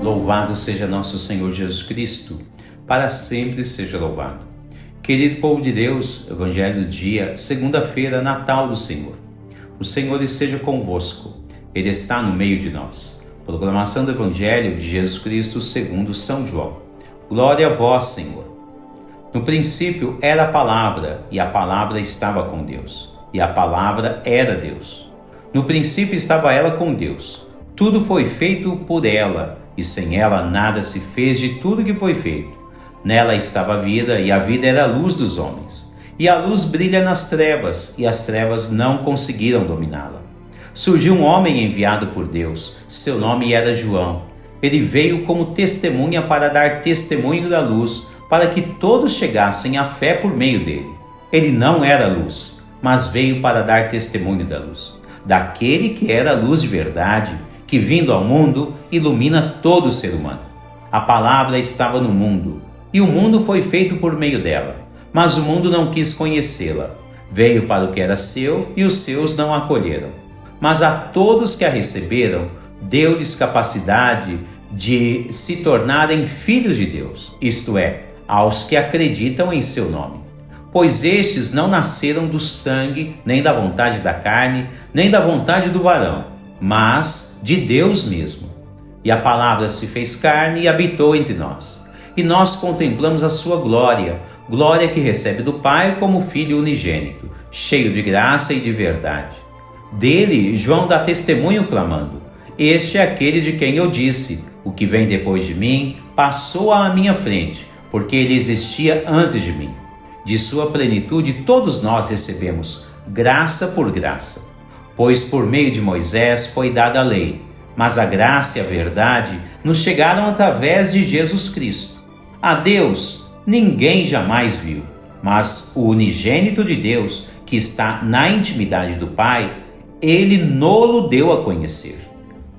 Louvado seja nosso Senhor Jesus Cristo, para sempre seja louvado. Querido povo de Deus, Evangelho do dia, segunda-feira, Natal do Senhor. O Senhor esteja convosco, Ele está no meio de nós. Proclamação do Evangelho de Jesus Cristo segundo São João. Glória a vós, Senhor. No princípio era a palavra, e a palavra estava com Deus, e a palavra era Deus. No princípio estava ela com Deus. Tudo foi feito por ela, e sem ela nada se fez de tudo que foi feito. Nela estava a vida, e a vida era a luz dos homens. E a luz brilha nas trevas, e as trevas não conseguiram dominá-la. Surgiu um homem enviado por Deus, seu nome era João. Ele veio como testemunha para dar testemunho da luz, para que todos chegassem à fé por meio dele. Ele não era luz, mas veio para dar testemunho da luz, daquele que era a luz de verdade, que vindo ao mundo ilumina todo o ser humano. A palavra estava no mundo, e o mundo foi feito por meio dela, mas o mundo não quis conhecê-la. Veio para o que era seu, e os seus não a acolheram. Mas a todos que a receberam, deu-lhes capacidade de se tornarem filhos de Deus, isto é, aos que acreditam em seu nome. Pois estes não nasceram do sangue, nem da vontade da carne, nem da vontade do varão, mas de Deus mesmo. E a palavra se fez carne e habitou entre nós. E nós contemplamos a sua glória, glória que recebe do Pai como Filho unigênito, cheio de graça e de verdade. Dele, João dá testemunho clamando: este é aquele de quem eu disse, o que vem depois de mim passou à minha frente, porque ele existia antes de mim. De sua plenitude todos nós recebemos, graça por graça. Pois por meio de Moisés foi dada a lei, mas a graça e a verdade nos chegaram através de Jesus Cristo. A Deus ninguém jamais viu, mas o unigênito de Deus, que está na intimidade do Pai, Ele nolo deu a conhecer.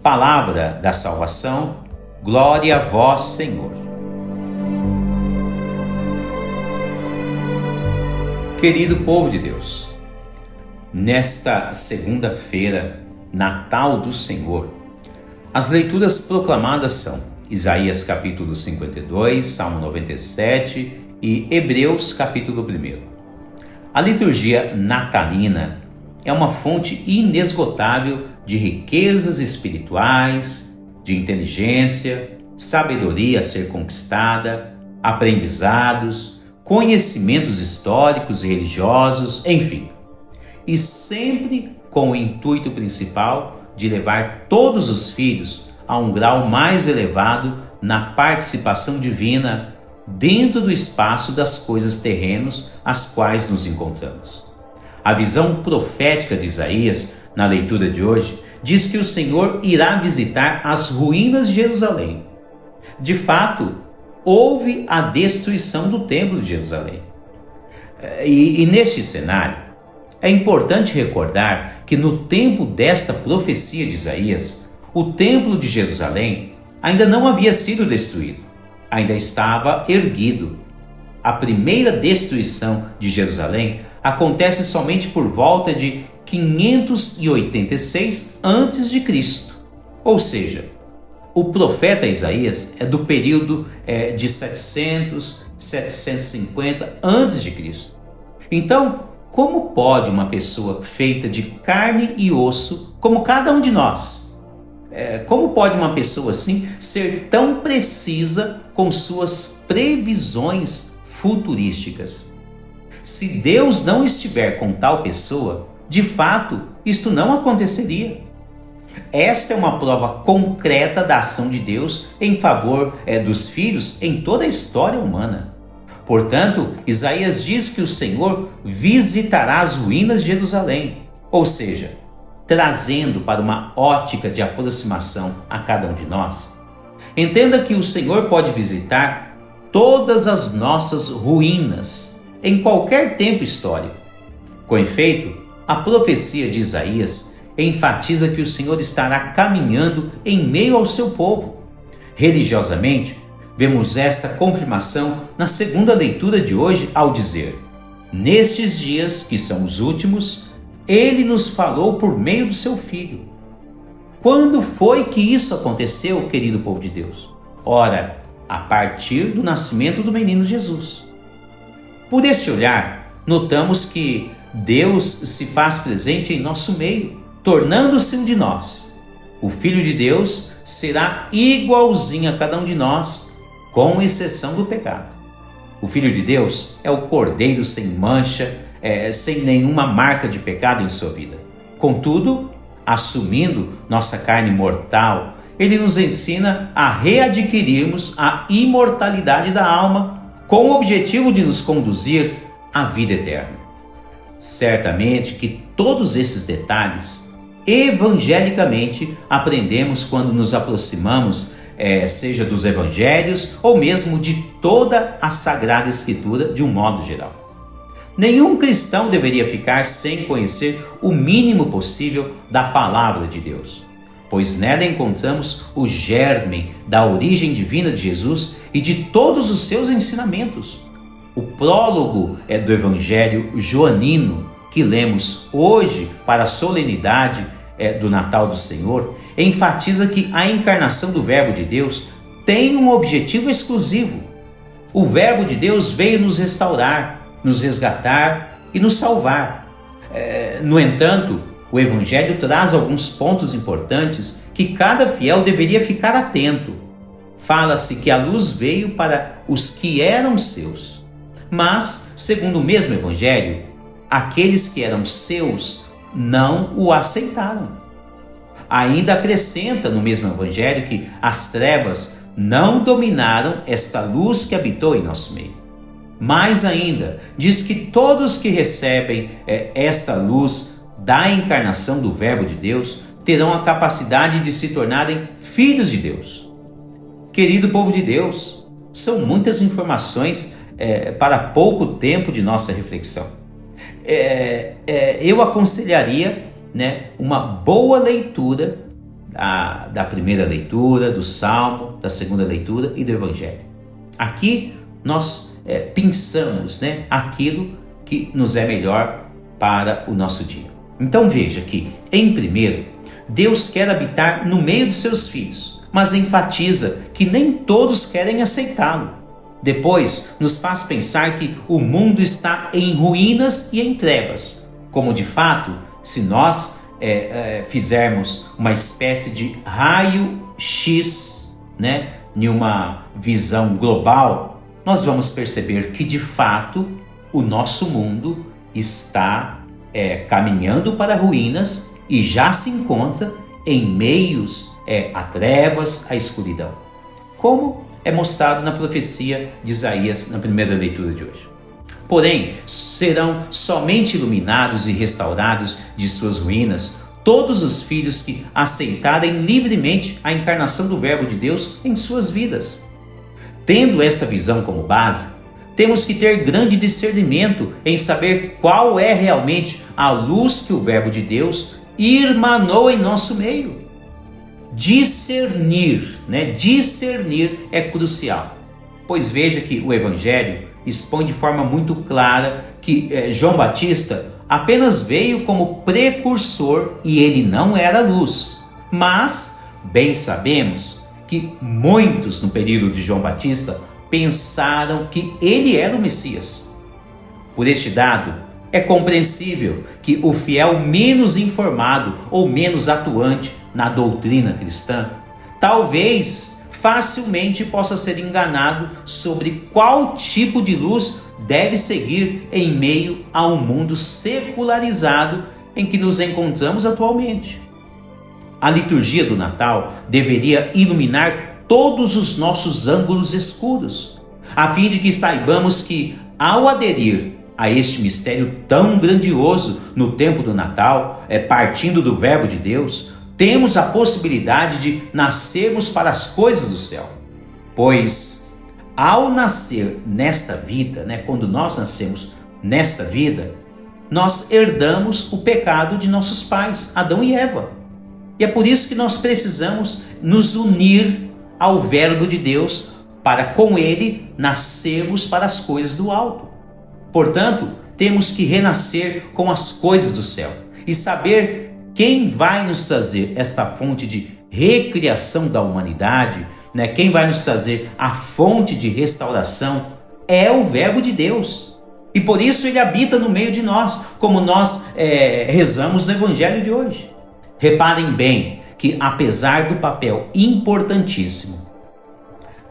Palavra da salvação, glória a vós, Senhor. Querido povo de Deus, nesta segunda-feira, Natal do Senhor, as leituras proclamadas são Isaías capítulo 52, Salmo 97 e Hebreus capítulo 1. A liturgia natalina é uma fonte inesgotável de riquezas espirituais, de inteligência, sabedoria a ser conquistada, aprendizados, conhecimentos históricos e religiosos, enfim. E sempre com o intuito principal de levar todos os filhos a um grau mais elevado na participação divina dentro do espaço das coisas terrenas às quais nos encontramos. A visão profética de Isaías, na leitura de hoje, diz que o Senhor irá visitar as ruínas de Jerusalém. De fato, houve a destruição do templo de Jerusalém. E neste cenário, é importante recordar que no tempo desta profecia de Isaías, o templo de Jerusalém ainda não havia sido destruído, ainda estava erguido. A primeira destruição de Jerusalém acontece somente por volta de 586 a.C., ou seja, o profeta Isaías é do período de 750 a.C. Então, como pode uma pessoa feita de carne e osso, como cada um de nós, como pode uma pessoa assim ser tão precisa com suas previsões futurísticas? Se Deus não estiver com tal pessoa, de fato, isto não aconteceria. Esta é uma prova concreta da ação de Deus em favor dos filhos em toda a história humana. Portanto, Isaías diz que o Senhor visitará as ruínas de Jerusalém, ou seja, trazendo para uma ótica de aproximação a cada um de nós. Entenda que o Senhor pode visitar todas as nossas ruínas em qualquer tempo histórico. Com efeito, a profecia de Isaías enfatiza que o Senhor estará caminhando em meio ao seu povo. Religiosamente, vemos esta confirmação na segunda leitura de hoje ao dizer: nestes dias, que são os últimos, Ele nos falou por meio do seu Filho. Quando foi que isso aconteceu, querido povo de Deus? Ora, a partir do nascimento do menino Jesus. Por este olhar, notamos que Deus se faz presente em nosso meio, tornando-se um de nós. O Filho de Deus será igualzinho a cada um de nós, com exceção do pecado. O Filho de Deus é o Cordeiro sem mancha, sem nenhuma marca de pecado em sua vida. Contudo, assumindo nossa carne mortal, ele nos ensina a readquirirmos a imortalidade da alma, com o objetivo de nos conduzir à vida eterna. Certamente que todos esses detalhes, evangelicamente, aprendemos quando nos aproximamos, seja dos evangelhos ou mesmo de toda a Sagrada Escritura de um modo geral. Nenhum cristão deveria ficar sem conhecer o mínimo possível da Palavra de Deus, pois nela encontramos o germe da origem divina de Jesus e de todos os seus ensinamentos. O prólogo do Evangelho joanino, que lemos hoje para a solenidade do Natal do Senhor, enfatiza que a encarnação do Verbo de Deus tem um objetivo exclusivo. O Verbo de Deus veio nos restaurar, nos resgatar e nos salvar. No entanto, o Evangelho traz alguns pontos importantes que cada fiel deveria ficar atento. Fala-se que a luz veio para os que eram seus, mas, segundo o mesmo Evangelho, aqueles que eram seus não o aceitaram. Ainda acrescenta no mesmo Evangelho que as trevas não dominaram esta luz que habitou em nosso meio. Mais ainda, diz que todos que recebem esta luz da encarnação do Verbo de Deus terão a capacidade de se tornarem filhos de Deus. Querido povo de Deus, são muitas informações para pouco tempo de nossa reflexão. Eu aconselharia uma boa leitura da primeira leitura, do Salmo, da segunda leitura e do Evangelho. Aqui nós pensamos aquilo que nos é melhor para o nosso dia. Então veja que, em primeiro, Deus quer habitar no meio dos seus filhos, mas enfatiza que nem todos querem aceitá-lo. Depois, nos faz pensar que o mundo está em ruínas e em trevas, como de fato, se nós fizermos uma espécie de raio-x, em uma visão global, nós vamos perceber que de fato o nosso mundo está caminhando para ruínas e já se encontra em meios a trevas, a escuridão, como é mostrado na profecia de Isaías na primeira leitura de hoje. Porém, serão somente iluminados e restaurados de suas ruínas todos os filhos que aceitarem livremente a encarnação do Verbo de Deus em suas vidas. Tendo esta visão como base, temos que ter grande discernimento em saber qual é realmente a luz que o Verbo de Deus irmanou em nosso meio. Discernir é crucial, pois veja que o Evangelho expõe de forma muito clara que João Batista apenas veio como precursor e ele não era luz. Mas, bem sabemos que muitos no período de João Batista pensaram que ele era o Messias. Por este dado, é compreensível que o fiel menos informado ou menos atuante na doutrina cristã, talvez facilmente possa ser enganado sobre qual tipo de luz deve seguir em meio a um mundo secularizado em que nos encontramos atualmente. A liturgia do Natal deveria iluminar todos os nossos ângulos escuros, a fim de que saibamos que, ao aderir a este mistério tão grandioso no tempo do Natal, partindo do Verbo de Deus, temos a possibilidade de nascermos para as coisas do céu. Pois, ao nascer nesta vida, quando nós nascemos nesta vida, nós herdamos o pecado de nossos pais, Adão e Eva. E é por isso que nós precisamos nos unir ao Verbo de Deus para com ele nascermos para as coisas do alto. Portanto, temos que renascer com as coisas do céu e saber quem vai nos trazer esta fonte de recriação da humanidade né? Quem vai nos trazer a fonte de restauração é o Verbo de Deus. E por isso ele habita no meio de nós, como nós rezamos no Evangelho de hoje. Reparem bem que, apesar do papel importantíssimo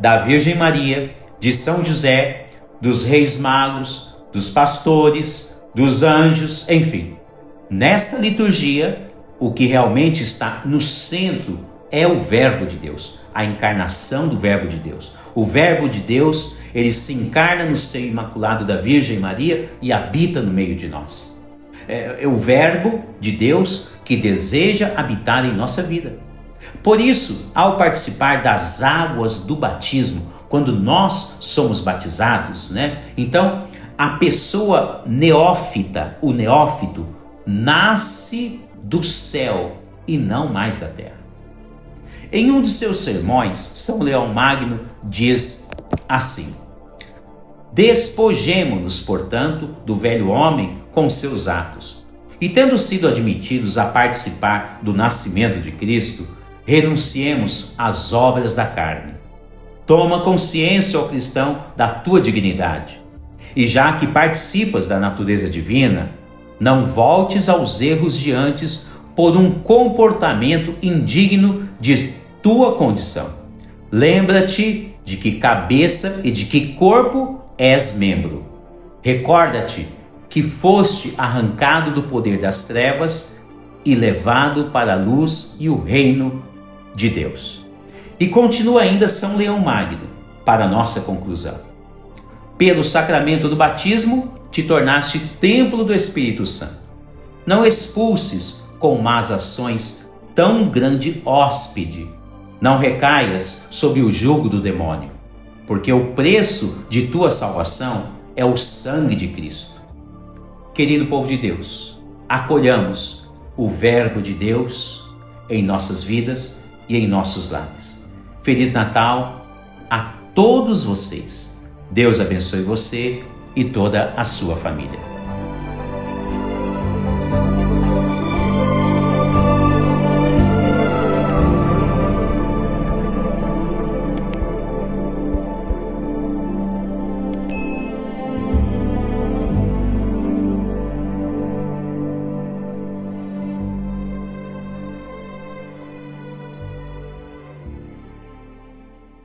da Virgem Maria, de São José, dos Reis Magos, dos pastores, dos anjos, enfim, nesta liturgia, o que realmente está no centro é o Verbo de Deus, a encarnação do Verbo de Deus. O Verbo de Deus, ele se encarna no seio imaculado da Virgem Maria e habita no meio de nós. É o Verbo de Deus que deseja habitar em nossa vida. Por isso, ao participar das águas do batismo, quando nós somos batizados, né? Então, a pessoa neófita, o neófito, nasce do céu e não mais da terra. Em um de seus sermões, São Leão Magno diz assim: despojemo-nos, portanto, do velho homem com seus atos, e tendo sido admitidos a participar do nascimento de Cristo, renunciemos às obras da carne. Toma consciência, ó cristão, da tua dignidade, e já que participas da natureza divina, não voltes aos erros de antes por um comportamento indigno de tua condição. Lembra-te de que cabeça e de que corpo és membro. Recorda-te que foste arrancado do poder das trevas e levado para a luz e o reino de Deus. E continua ainda São Leão Magno, para a nossa conclusão. Pelo sacramento do batismo, te tornaste templo do Espírito Santo. Não expulses com más ações tão grande hóspede. Não recaias sob o jugo do demônio, porque o preço de tua salvação é o sangue de Cristo. Querido povo de Deus, acolhamos o Verbo de Deus em nossas vidas e em nossos lares. Feliz Natal a todos vocês. Deus abençoe você e toda a sua família.